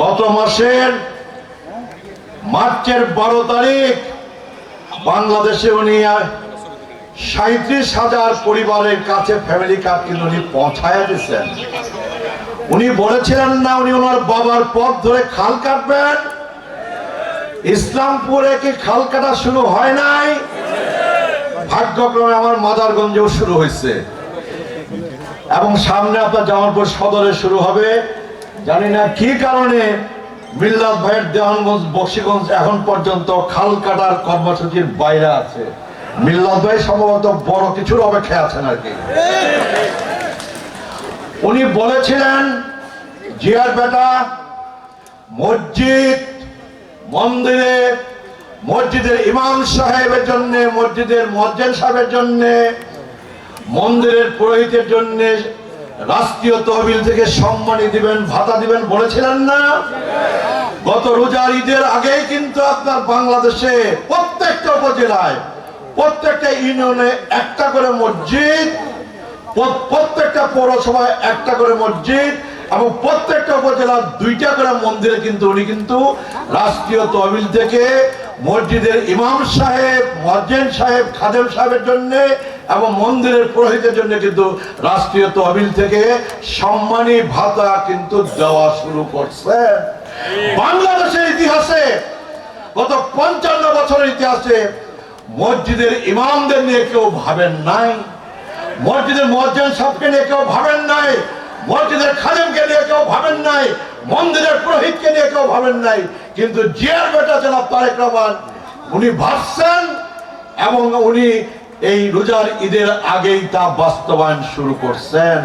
গত মাসের মার্চের 12 তারিখ বাংলাদেশে উনি 37,000 পরিবারের কাছে ফ্যামিলি কার্ড কিন্তু উনি পৌঁছায় দিয়েছেন। উনি বলেছিলেন না উনি ওনার বাবার পথ ধরে খাল কাটবেন? ইসলামপুরে কি খাল কাটা শুরু হয় নাই? ভাগ্যক্রমে আমার মাদারগঞ্জেও শুরু হয়েছে এবং সামনে আপনার জামালপুর সদরে শুরু হবে। জানি না কি কারণে মিল্লাত ভাইয়ের দেওয়ানগঞ্জ বক্সিগঞ্জ এখন পর্যন্ত খাল কাটার কর্মসূচির বাইরে আছে। মিল্লাত ভাই সম্ভবত বড় কিছুর অপেক্ষায় আছেন আর কি। উনি বলেছিলেন জিয়ার বেটা মসজিদ মন্দিরে মসজিদের ইমাম সাহেবের জন্য, মসজিদের মুয়াজ্জিন সাহেবের জন্য, মন্দিরের পুরোহিতের জন্য রাষ্ট্রীয় তহবিল থেকে সম্মানী দিবেন, ভাতা দিবেন বলেছিলেন না? গত রোজার ঈদের আগেই কিন্তু আপনার বাংলাদেশে প্রত্যেকটা উপজেলায় প্রত্যেকটা ইউনিয়নে একটা করে মসজিদ, প্রত্যেকটা পৌরসভায় একটা করে মসজিদ এবং প্রত্যেকটা উপজেলার 2টা করে মন্দিরে কিন্তু উনি কিন্তু রাষ্ট্রীয় তহবিল থেকে মসজিদের ইমাম সাহেব, মুয়াজ্জিন সাহেব, খাদেম সাহেবের জন্য এবং মন্দিরের পুরোহিতের জন্য কিন্তু রাষ্ট্রীয় তহবিল থেকে সম্মানী ভাতা কিন্তু দেওয়া শুরু করছে। বাংলাদেশের ইতিহাসে গত 55 বছরের ইতিহাসে মসজিদের ইমামদের নিয়ে কেউ ভাবেন নাই, মসজিদের মুয়াজ্জিন সাহেবকে নিয়ে কেউ ভাবেন নাই, মসজিদের খাদেমকে নিয়ে কেউ ভাবেন নাই, মন্দিরের পুরোহিতকে নিয়ে কেউ ভাবেন নাই। কিন্তু জিয়ার বেটা জনাব তারেক রহমান উনি ভাবছেন এবং উনি এই রোজার ঈদের আগেই তা বাস্তবায়ন শুরু করছেন।